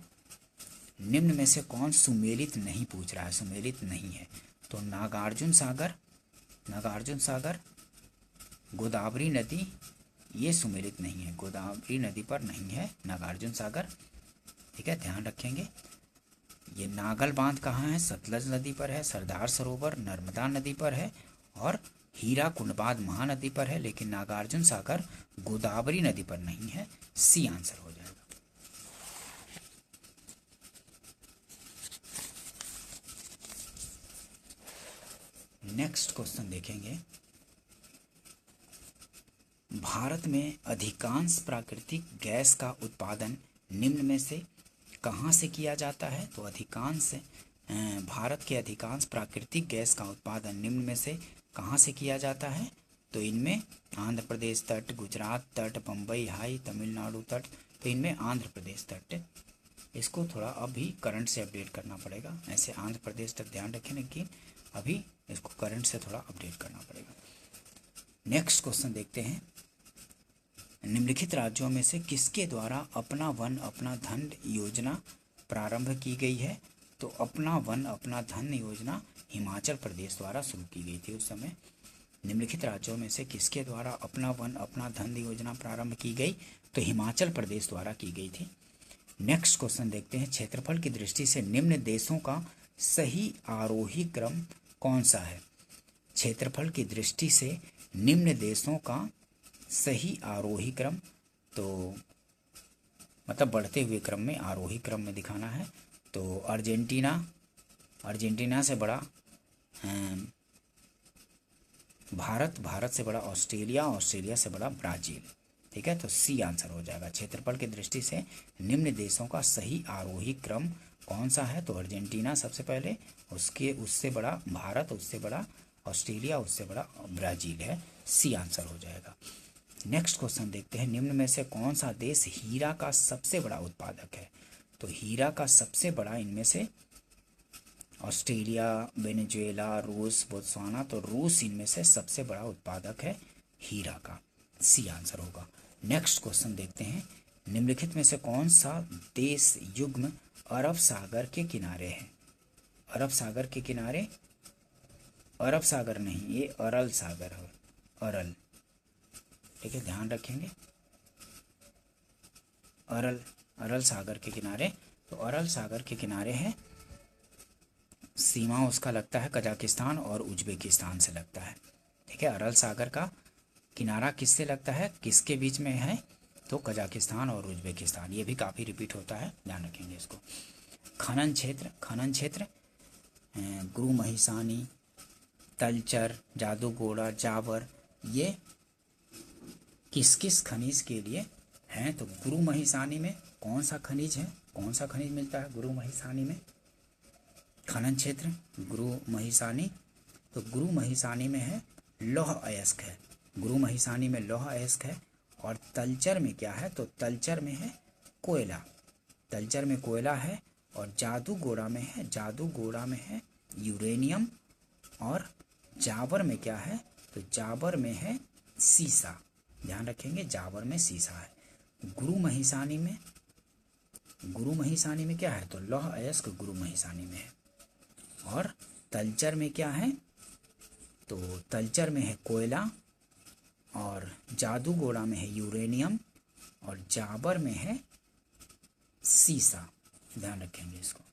निम्न में से कौन सुमेलित नहीं पूछ रहा है? सुमेलित नहीं है तो नागार्जुन सागर, गोदावरी नदी, ये सुमेलित नहीं है, गोदावरी नदी पर नहीं है नागार्जुन सागर। ठीक है, ध्यान रखेंगे। ये नागल बांध कहाँ है? सतलज नदी पर है। सरदार सरोवर नर्मदा नदी पर है और हीरा कुंडबाद महानदी पर है, लेकिन नागार्जुन सागर गोदावरी नदी पर नहीं है। सी आंसर हो जाएगा। नेक्स्ट क्वेश्चन देखेंगे, भारत में अधिकांश प्राकृतिक गैस का उत्पादन निम्न में से कहाँ से किया जाता है? तो अधिकांश भारत के अधिकांश प्राकृतिक गैस का उत्पादन निम्न में से कहाँ से किया जाता है? तो इनमें आंध्र प्रदेश तट, गुजरात तट, बम्बई हाई, तमिलनाडु तट। तो इनमें आंध्र प्रदेश तट, इसको थोड़ा अभी करंट से अपडेट करना पड़ेगा। ऐसे आंध्र प्रदेश तक ध्यान रखें, लेकिन अभी इसको करंट से थोड़ा अपडेट करना पड़ेगा। नेक्स्ट क्वेश्चन देखते हैं, निम्नलिखित राज्यों में से किसके द्वारा अपना वन अपना धन योजना प्रारंभ की गई है? तो अपना वन अपना धन योजना हिमाचल प्रदेश द्वारा शुरू की गई थी उस समय। निम्नलिखित राज्यों में से किसके द्वारा अपना वन अपना धन योजना प्रारंभ की गई? तो हिमाचल प्रदेश द्वारा की गई थी। नेक्स्ट क्वेश्चन देखते हैं, क्षेत्रफल की दृष्टि से निम्न देशों का सही आरोही क्रम कौन सा है? क्षेत्रफल की दृष्टि से निम्न देशों का सही आरोही क्रम, तो मतलब बढ़ते हुए क्रम में, आरोही क्रम में दिखाना है। तो अर्जेंटीना से बड़ा भारत से बड़ा ऑस्ट्रेलिया से बड़ा ब्राज़ील। ठीक है, तो सी आंसर हो जाएगा। क्षेत्रफल की दृष्टि से निम्न देशों का सही आरोही क्रम कौन सा है? तो अर्जेंटीना सबसे पहले, उससे बड़ा भारत, उससे बड़ा ऑस्ट्रेलिया, उससे बड़ा ब्राज़ील है। सी आंसर हो जाएगा। नेक्स्ट क्वेश्चन देखते हैं, निम्न में से कौन सा देश हीरा का सबसे बड़ा उत्पादक है? तो हीरा का सबसे बड़ा इनमें से ऑस्ट्रेलिया, वेनेजुएला, रूस, बोत्सवाना। तो रूस इनमें से सबसे बड़ा उत्पादक है हीरा का। सी आंसर होगा। नेक्स्ट क्वेश्चन देखते हैं, निम्नलिखित में से कौन सा देश युग्म अरब सागर के किनारे है? अरब सागर के किनारे, अरब सागर नहीं, ये अरल सागर है, अरल। ठीक है, ध्यान रखेंगे, अरल सागर के किनारे। तो अरल सागर के किनारे है, सीमा उसका लगता है कजाकिस्तान और उज्बेकिस्तान से लगता है। ठीक है, अरल सागर का किनारा किससे लगता है, किसके बीच में है? तो कजाकिस्तान और उज्बेकिस्तान। ये भी काफ़ी रिपीट होता है, ध्यान रखेंगे इसको। खनन क्षेत्र गुरु महिसानी, तलचर, जादूगोड़ा, जावर, ये किस किस खनिज के लिए हैं? तो गुरु महिसानी में कौन सा खनिज है, कौन सा खनिज मिलता है गुरु महिसानी में? खनन क्षेत्र गुरु महिसानी, तो गुरु महिसानी में है लौह अयस्क है, गुरु महिसानी में लौह अयस्क है। और तलचर में क्या है? तो तलचर में है कोयला, तलचर में कोयला है। और जादूगोड़ा में है यूरेनियम। और जावर में क्या है? तो जावर में है सीसा, ध्यान रखेंगे, जावर में सीसा है। गुरु महिसानी में क्या है? तो लौह अयस्क गुरु महिसानी में है। और तलचर में क्या है? तो तलचर में है कोयला, और जादूगोड़ा में है यूरेनियम, और जाबर में है सीसा, ध्यान रखेंगे इसको।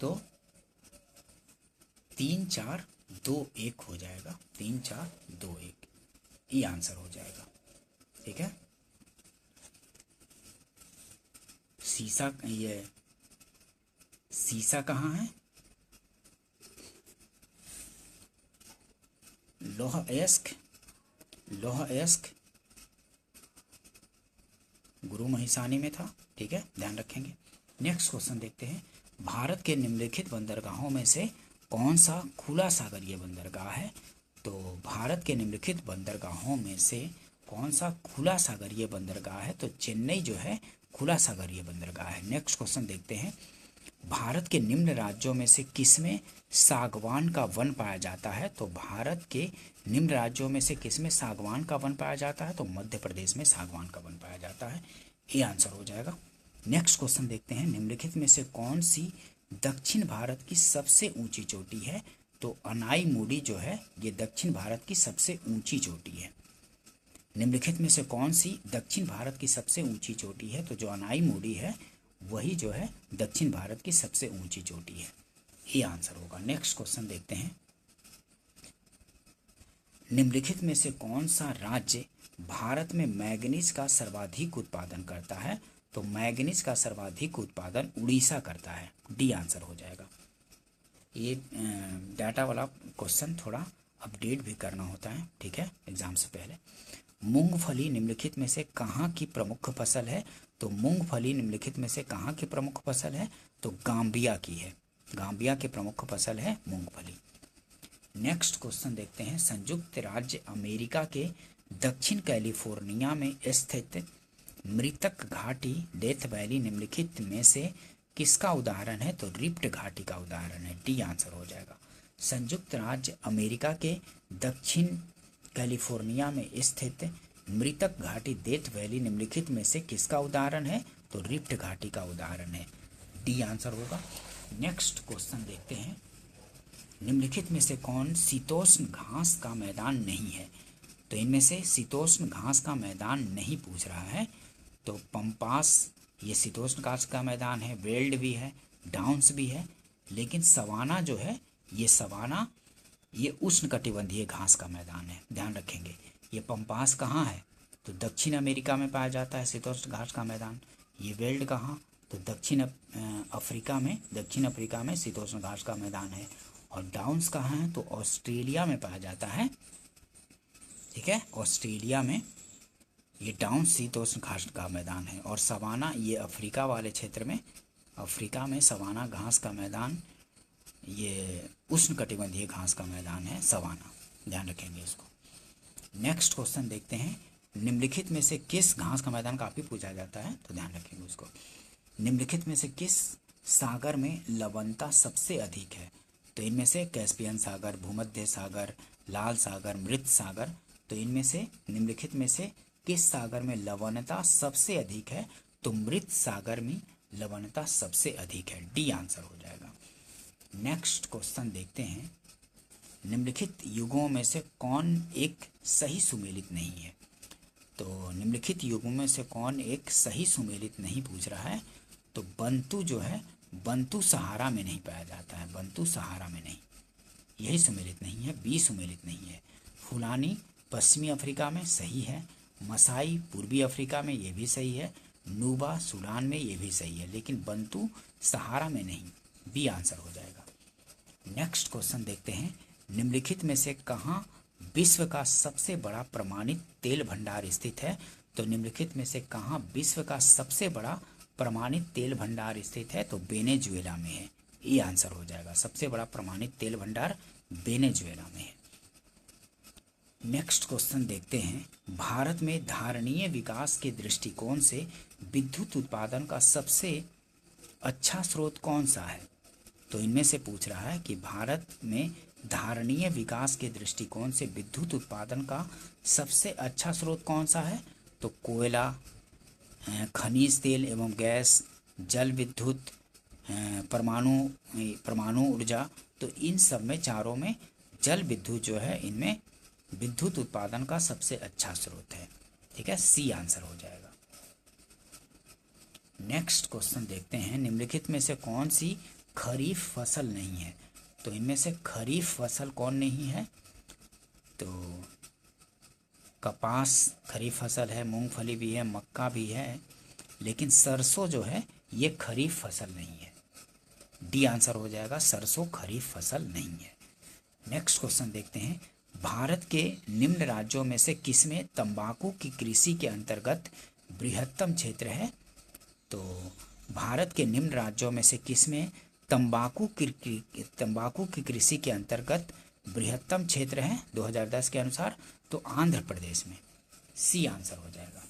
तो 3 4 2 1 हो जाएगा, 3 4 2 1 ये आंसर हो जाएगा। ठीक है, सीसा कहाँ है? लौह अयस्क गुरु महिसानी में था। ठीक है, ध्यान रखेंगे। नेक्स्ट क्वेश्चन देखते हैं, भारत के निम्नलिखित बंदरगाहों में से कौन सा खुला सागरीय बंदरगाह है? तो भारत के निम्नलिखित बंदरगाहों में से कौन सा खुला सागरीय बंदरगाह है? तो चेन्नई जो है खुला सागरीय बंदरगाह है। नेक्स्ट क्वेश्चन देखते हैं, भारत के निम्न राज्यों में से किसमें सागवान का वन पाया जाता है? तो भारत के निम्न राज्यों में से किसमें सागवान का वन पाया जाता है? तो मध्य प्रदेश में सागवान का वन पाया जाता है। ये आंसर हो जाएगा। नेक्स्ट क्वेश्चन देखते हैं, निम्नलिखित में से कौन सी दक्षिण भारत की सबसे ऊंची चोटी है? तो अनाईमुडी जो है ये दक्षिण भारत की सबसे ऊंची चोटी है। निम्नलिखित में से कौन सी दक्षिण भारत की सबसे ऊंची चोटी है? तो जो अनाईमुडी है वही जो है दक्षिण भारत की सबसे ऊंची चोटी है। ये आंसर होगा। नेक्स्ट क्वेश्चन देखते हैं, निम्नलिखित में से कौन सा राज्य भारत में मैग्नीज का सर्वाधिक उत्पादन करता है? तो मैग्नीज का सर्वाधिक उत्पादन उड़ीसा करता है। डी आंसर हो जाएगा। ये डाटा वाला क्वेश्चन थोड़ा अपडेट भी करना होता है, ठीक है, एग्जाम से पहले। मूंगफली निम्नलिखित में से कहाँ की प्रमुख फसल है? तो मूंगफली निम्नलिखित में से कहाँ की प्रमुख फसल है? तो गाम्बिया की है। गाम्बिया की प्रमुख फसल है मूंगफली। नेक्स्ट क्वेश्चन देखते हैं। संयुक्त राज्य अमेरिका के दक्षिण कैलिफोर्निया में स्थित मृतक घाटी डेथ वैली निम्नलिखित में से किसका उदाहरण है? तो रिफ्ट घाटी का उदाहरण है। डी आंसर हो जाएगा। संयुक्त राज्य अमेरिका के दक्षिण कैलिफोर्निया में स्थित मृतक घाटी डेथ वैली निम्नलिखित में से किसका उदाहरण है? तो रिफ्ट घाटी का उदाहरण है। डी आंसर होगा। नेक्स्ट क्वेश्चन देखते हैं। निम्नलिखित में से कौन शीतोष्ण घास का मैदान नहीं है? तो इनमें से शीतोष्ण घास का मैदान नहीं पूछ रहा है। तो पंपास ये शीतोष्ण घास का मैदान है, वेल्ड भी है, डाउन्स भी है, लेकिन सवाना जो है ये सवाना ये उष्णकटिबंधीय घास का मैदान है। ध्यान रखेंगे। ये पंपास कहाँ है? तो दक्षिण अमेरिका में पाया जाता है शीतोष्ण घास का मैदान। ये वेल्ड कहाँ? तो दक्षिण अफ्रीका में शीतोष्ण घास का मैदान है। और डाउन्स कहाँ है? तो ऑस्ट्रेलिया में पाया जाता है। ठीक है, ऑस्ट्रेलिया में ये डाउन शीतोष्ण घास का मैदान है। और सवाना ये अफ्रीका वाले क्षेत्र में, अफ्रीका में सवाना घास का मैदान ये उष्णकटिबंधीय घास का मैदान है सवाना। ध्यान रखेंगे इसको। नेक्स्ट क्वेश्चन देखते हैं। निम्नलिखित में से किस घास का मैदान काफ़ी पूछा जाता है, तो ध्यान रखेंगे उसको। निम्नलिखित में से किस सागर में लवणता सबसे अधिक है? तो इनमें से कैस्पियन सागर, भूमध्य सागर, लाल सागर, मृत सागर। तो इनमें से निम्नलिखित में से किस सागर में लवणता सबसे अधिक है? तो मृत सागर में लवणता सबसे अधिक है। डी आंसर हो जाएगा। नेक्स्ट क्वेश्चन देखते हैं। निम्नलिखित युगों में से कौन एक सही सुमेलित नहीं है? तो निम्नलिखित युगों में से कौन एक सही सुमेलित नहीं पूछ रहा है? तो बंतु जो है, बंतु सहारा में नहीं पाया जाता है। बंतु सहारा में नहीं, यही सुमेलित नहीं है, बी सुमेलित नहीं है। फुलानी पश्चिमी अफ्रीका में सही है। मसाई पूर्वी अफ्रीका में ये भी सही है। नूबा सूडान में ये भी सही है, लेकिन बंतु सहारा में नहीं। बी आंसर हो जाएगा। नेक्स्ट क्वेश्चन देखते हैं। निम्नलिखित में से कहाँ विश्व का सबसे बड़ा प्रमाणित तेल भंडार स्थित है? तो निम्नलिखित में से कहाँ विश्व का सबसे बड़ा प्रमाणित तेल भंडार स्थित है? तो वेनेजुएला में है। ये आंसर हो जाएगा। सबसे बड़ा प्रमाणित तेल भंडार वेनेजुएला में है। नेक्स्ट क्वेश्चन देखते हैं। भारत में धारणीय विकास के दृष्टिकोण से विद्युत उत्पादन का सबसे अच्छा स्रोत कौन सा है? तो इनमें से पूछ रहा है कि भारत में धारणीय विकास के दृष्टिकोण से विद्युत उत्पादन का सबसे अच्छा स्रोत कौन सा है? तो कोयला, खनिज तेल एवं गैस, जल विद्युत, परमाणु ऊर्जा। तो इन सब में, चारों में जल विद्युत जो है इनमें विद्युत उत्पादन का सबसे अच्छा स्रोत है। ठीक है, सी आंसर हो जाएगा। नेक्स्ट क्वेश्चन देखते हैं। निम्नलिखित में से कौन सी खरीफ फसल नहीं है? तो इनमें से खरीफ फसल कौन नहीं है? तो कपास खरीफ फसल है, मूंगफली भी है, मक्का भी है, लेकिन सरसों जो है ये खरीफ फसल नहीं है। डी आंसर हो जाएगा। सरसों खरीफ फसल नहीं है। नेक्स्ट क्वेश्चन देखते हैं। भारत के निम्न राज्यों में से किसमें तंबाकू की कृषि के अंतर्गत बृहत्तम क्षेत्र है? तो भारत के निम्न राज्यों में से किसमें तंबाकू की कृषि के अंतर्गत बृहत्तम क्षेत्र है 2010 के अनुसार? तो आंध्र प्रदेश में। सी आंसर हो जाएगा।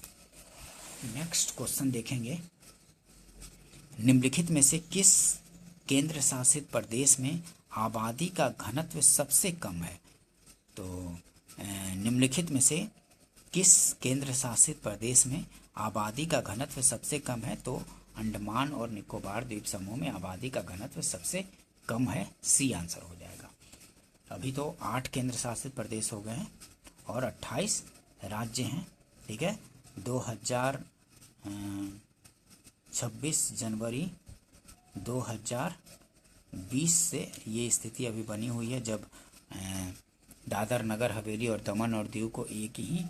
नेक्स्ट क्वेश्चन देखेंगे। निम्नलिखित में से किस केंद्र शासित प्रदेश में आबादी का घनत्व सबसे कम है? तो निम्नलिखित में से किस केंद्र शासित प्रदेश में आबादी का घनत्व सबसे कम है? तो अंडमान और निकोबार द्वीप समूह में आबादी का घनत्व सबसे कम है। सी आंसर हो जाएगा। अभी तो 8 केंद्र शासित प्रदेश हो गए हैं और 28 राज्य हैं। ठीक है, 26 जनवरी 2020 से ये स्थिति अभी बनी हुई है, जब दादर नगर हवेली और दमन और दीव को एक ही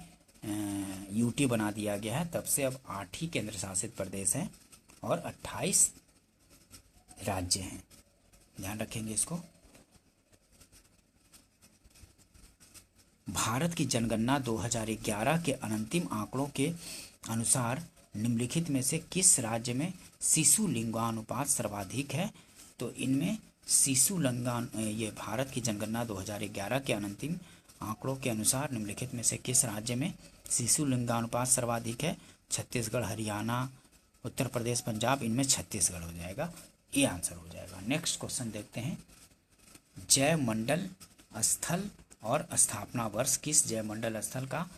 यूटी बना दिया गया है। तब से अब 8 ही केंद्र शासित प्रदेश हैं और 28 राज्य हैं। ध्यान रखेंगे इसको। भारत की जनगणना 2011 के अंतिम आंकड़ों के अनुसार निम्नलिखित में से किस राज्य में शिशु लिंगानुपात सर्वाधिक है? तो इनमें शिशु लिंगान ये भारत की जनगणना 2011 के अंतिम आंकड़ों के अनुसार निम्नलिखित में से किस राज्य में शिशु लिंगानुपात सर्वाधिक है? छत्तीसगढ़, हरियाणा, उत्तर प्रदेश, पंजाब। इनमें छत्तीसगढ़ हो जाएगा, ये आंसर हो जाएगा। नेक्स्ट क्वेश्चन देखते हैं। जैव मंडल स्थल और स्थापना वर्ष, किस जैव मंडल स्थल का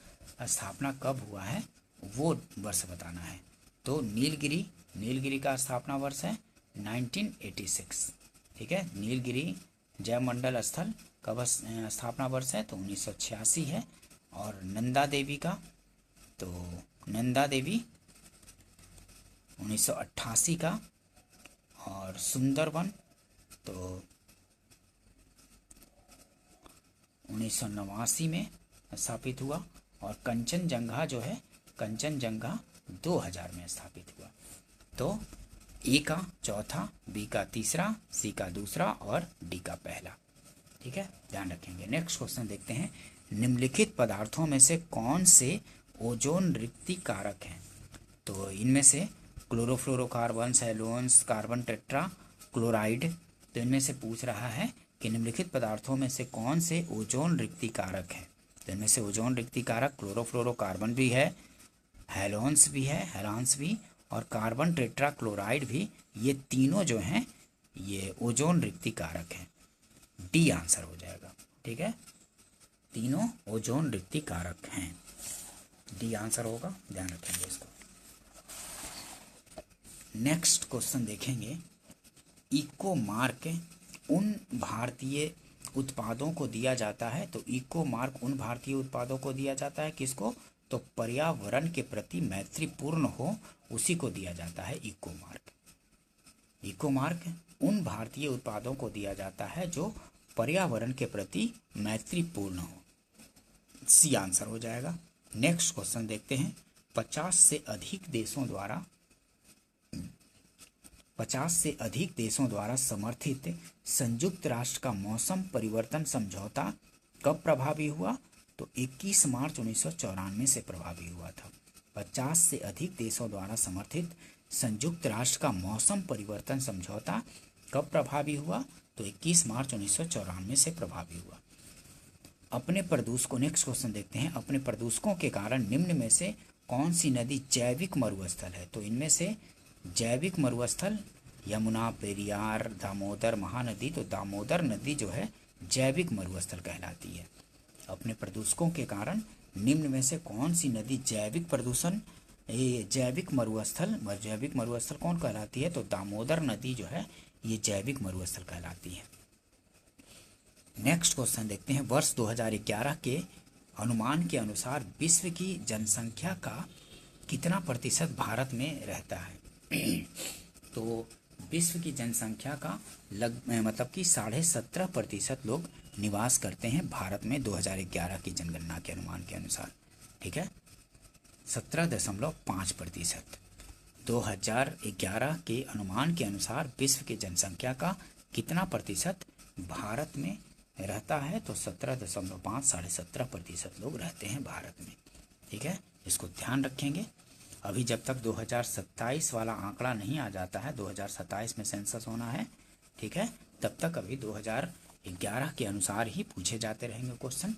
स्थापना कब हुआ है वो वर्ष बताना है। तो नीलगिरी का स्थापना वर्ष है 1986। ठीक है, नीलगिरी जैव मंडल स्थल कब स्थापना वर्ष है? तो 1986 है। और नंदा देवी का, तो नंदा देवी 1988 का। और सुंदरवन तो 1989 में स्थापित हुआ। और कंचनजंगा जो है, कंचनजंगा 2000 में स्थापित हुआ। तो ए का चौथा, बी का तीसरा, सी का दूसरा और डी का पहला। ठीक है, ध्यान रखेंगे। नेक्स्ट क्वेश्चन देखते हैं। निम्नलिखित पदार्थों में से कौन से ओजोन रिक्ति कारक हैं? तो इनमें से chlorofluorocarbon, cellulose, carbon tetra chloride. तो इनमें से पूछ रहा है कि निम्नलिखित पदार्थों में से कौन से ओजोन रिक्ति कारक हैं? तो इनमें से ओजोन रिक्ति कारक क्लोरोफ्लोरोकार्बन भी है, हेलोन्स भी है, हेलांस भी, और कार्बन टेट्रा क्लोराइड भी। ये तीनों जो हैं ये ओजोन रिक्ति कारक हैं। डी आंसर हो जाएगा। ठीक है, तीनों ओजोन रिक्ति कारक हैं, डी आंसर होगा, ध्यान रखेंगे इसको। नेक्स्ट क्वेश्चन देखेंगे। इको मार्क उन भारतीय उत्पादों को दिया जाता है। तो इको मार्क उन भारतीय उत्पादों को दिया जाता है, किसको? तो पर्यावरण के प्रति मैत्रीपूर्ण हो उसी को दिया जाता है इको मार्क। इको मार्क उन भारतीय उत्पादों को दिया जाता है जो पर्यावरण के प्रति मैत्रीपूर्ण हो, सी आंसर हो जाएगा। नेक्स्ट क्वेश्चन देखते हैं। 50 से अधिक देशों द्वारा समर्थित संयुक्त राष्ट्र का मौसम परिवर्तन समझौता कब प्रभावी हुआ? तो 21 मार्च 1994 से प्रभावी हुआ था। 50 से अधिक देशों द्वारा समर्थित संयुक्त राष्ट्र का मौसम परिवर्तन समझौता कब प्रभावी हुआ? तो 21 मार्च 1994 से प्रभावी हुआ। अपने प्रदूषकों, नेक्स्ट क्वेश्चन देखते हैं। अपने प्रदूषकों के कारण निम्न में से कौन सी नदी जैविक मरुस्थल है? तो इनमें से जैविक मरुस्थल यमुना, पेरियार, दामोदर, महानदी। तो दामोदर नदी जो है जैविक मरुस्थल कहलाती है। अपने प्रदूषकों के कारण निम्न में से कौन सी नदी जैविक मरुस्थल कौन कहलाती है? तो दामोदर नदी जो है ये जैविक मरुस्थल कहलाती है। नेक्स्ट क्वेश्चन देखते हैं। वर्ष 2011 के अनुमान के अनुसार विश्व की जनसंख्या का कितना प्रतिशत भारत में रहता है? तो विश्व की जनसंख्या का मतलब कि 17.5% लोग निवास करते हैं भारत में 2011 की जनगणना के अनुमान के अनुसार। ठीक है, 17.5%। 2011 के अनुमान के अनुसार विश्व की जनसंख्या का कितना प्रतिशत भारत में रहता है? तो 17.5, 17.5% लोग रहते हैं भारत में। ठीक है, इसको ध्यान रखेंगे। अभी जब तक 2027 वाला आंकड़ा नहीं आ जाता है, 2027 में सेंसस होना है, ठीक है, तब तक अभी 2011 के अनुसार ही पूछे जाते रहेंगे क्वेश्चन।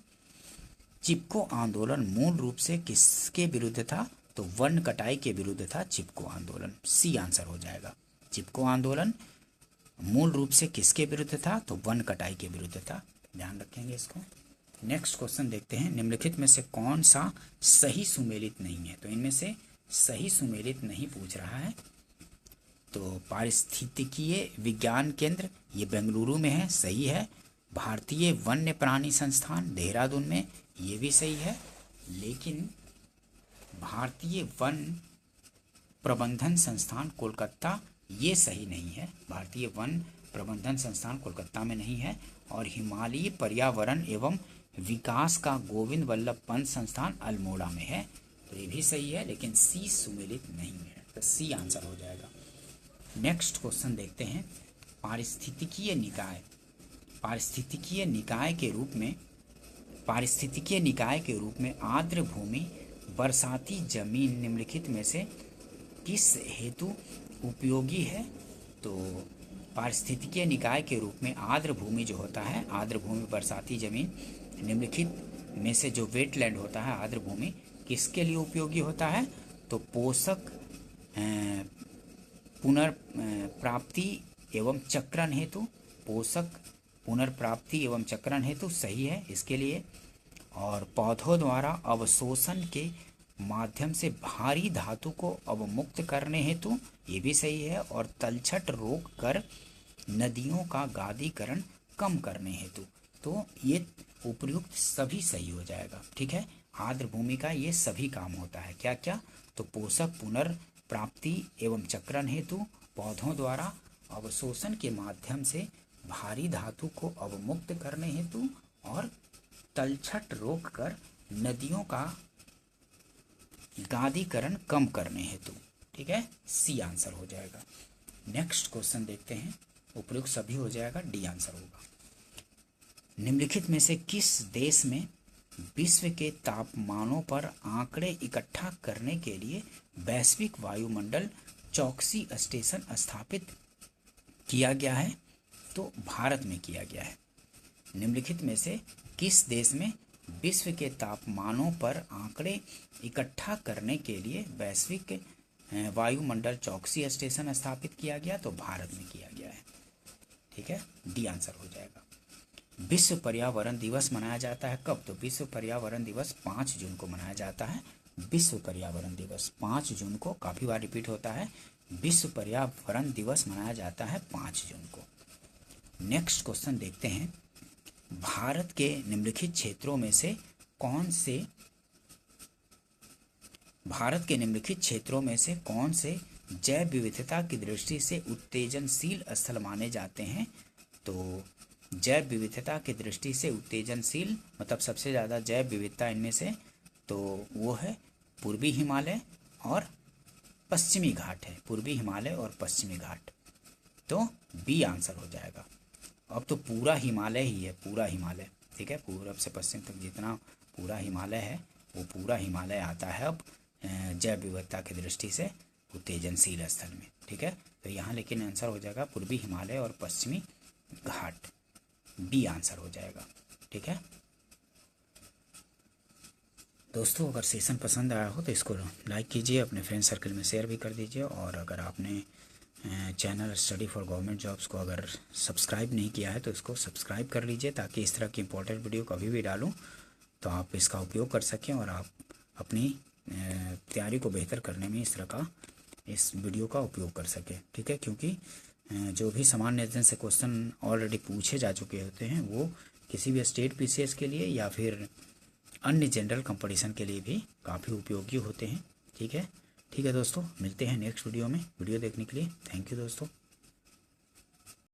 चिपको आंदोलन मूल रूप से किसके विरुद्ध था? तो वन कटाई के विरुद्ध था चिपको आंदोलन, सी आंसर हो जाएगा। चिपको आंदोलन मूल रूप से किसके विरुद्ध था? तो वन कटाई के विरुद्ध था, ध्यान रखेंगे इसको। नेक्स्ट क्वेश्चन देखते हैं। निम्नलिखित में से कौन सा सही सुमेलित नहीं है? तो इनमें से सही सुमेलित नहीं पूछ रहा है। तो पारिस्थितिकीय विज्ञान केंद्र ये बेंगलुरु में है, सही है। भारतीय वन्य प्राणी संस्थान देहरादून में, ये भी सही है। लेकिन भारतीय वन प्रबंधन संस्थान कोलकाता ये सही नहीं है। भारतीय वन प्रबंधन संस्थान कोलकाता में नहीं है। और हिमालयी पर्यावरण एवं विकास का गोविंद वल्लभ पंत संस्थान अल्मोड़ा में है, तो ये भी सही है, लेकिन सी सुमेलित नहीं है, तो सी आंसर हो जाएगा। नेक्स्ट क्वेश्चन देखते हैं। पारिस्थितिकीय निकाय के रूप में आर्द्र भूमि, बरसाती जमीन निम्नलिखित में से किस हेतु उपयोगी है? तो पारिस्थितिकीय निकाय के रूप में आर्द्र भूमि जो होता है, आर्द्र भूमि बरसाती जमीन, निम्नलिखित में से जो वेटलैंड होता है आर्द्र भूमि किसके लिए उपयोगी होता है? तो पोषक पुनर्प्राप्ति एवं चक्रण हेतु, पोषक पुनर्प्राप्ति एवं चक्रण हेतु सही है इसके लिए। और पौधों द्वारा अवशोषण के माध्यम से भारी धातु को अवमुक्त करने हेतु, ये भी सही है। और तलछट रोक कर नदियों का गादीकरण कम करने हेतु, तो ये उपयुक्त सभी सही हो जाएगा। ठीक है, आर्द्र भूमि का ये सभी काम होता है। क्या क्या? तो पोषक पुनर्प्राप्ति एवं चक्रण हेतु, पौधों द्वारा अवशोषण के माध्यम से भारी धातु को अवमुक्त करने हेतु, और तलछट रोक कर नदियों का गादीकरण कम करने हेतु। ठीक है, सी आंसर हो जाएगा। नेक्स्ट क्वेश्चन देखते हैं, उपयुक्त सभी हो जाएगा, डी आंसर होगा। निम्नलिखित में से किस देश में विश्व के तापमानों पर आंकड़े इकट्ठा करने के लिए वैश्विक वायुमंडल चौकसी स्टेशन स्थापित किया गया है? तो भारत में किया गया है। निम्नलिखित में से किस देश में विश्व के तापमानों पर आंकड़े इकट्ठा करने के लिए वैश्विक वायुमंडल चौकसी स्टेशन स्थापित किया गया? तो भारत में किया गया है। ठीक है, डी आंसर हो जाएगा। विश्व पर्यावरण दिवस मनाया जाता है कब? तो विश्व पर्यावरण दिवस 5 जून को मनाया जाता है। विश्व पर्यावरण दिवस 5 जून को, काफी बार रिपीट होता है, विश्व पर्यावरण दिवस मनाया जाता है 5 जून को। नेक्स्ट क्वेश्चन देखते हैं, भारत के निम्नलिखित क्षेत्रों में से कौन से जैव विविधता की दृष्टि से उत्तेजनशील स्थल माने जाते हैं? तो जैव विविधता की दृष्टि से उत्तेजनशील मतलब सबसे ज़्यादा जैव विविधता इनमें से, तो वो है पूर्वी हिमालय और पश्चिमी घाट है। पूर्वी हिमालय और पश्चिमी घाट, तो बी आंसर हो जाएगा। अब तो पूरा हिमालय ही है, पूरा हिमालय। ठीक है, पूरब से पश्चिम तक जितना पूरा हिमालय है वो पूरा हिमालय आता है अब जैव विविधता की दृष्टि से उत्तेजनशील स्थल में। ठीक है, तो यहाँ लेकिन आंसर हो जाएगा पूर्वी हिमालय और पश्चिमी घाट, बी आंसर हो जाएगा। ठीक है दोस्तों, अगर सेशन पसंद आया हो तो इसको लाइक कीजिए, अपने फ्रेंड सर्कल में शेयर भी कर दीजिए। और अगर आपने channel study for government jobs को अगर सब्सक्राइब नहीं किया है तो इसको सब्सक्राइब कर लीजिए, ताकि इस तरह की इंपॉर्टेंट वीडियो कभी भी डालूं तो आप इसका उपयोग कर सकें और आप अपनी तैयारी को बेहतर करने में इस वीडियो का उपयोग कर सकें। ठीक है, क्योंकि जो भी सामान्य अध्ययन से क्वेश्चन ऑलरेडी पूछे जा चुके होते हैं वो किसी भी स्टेट पीसीएस के लिए या फिर अन्य जनरल कंपटीशन के लिए भी काफ़ी उपयोगी होते हैं। ठीक है दोस्तों, मिलते हैं नेक्स्ट वीडियो में। वीडियो देखने के लिए थैंक यू दोस्तों।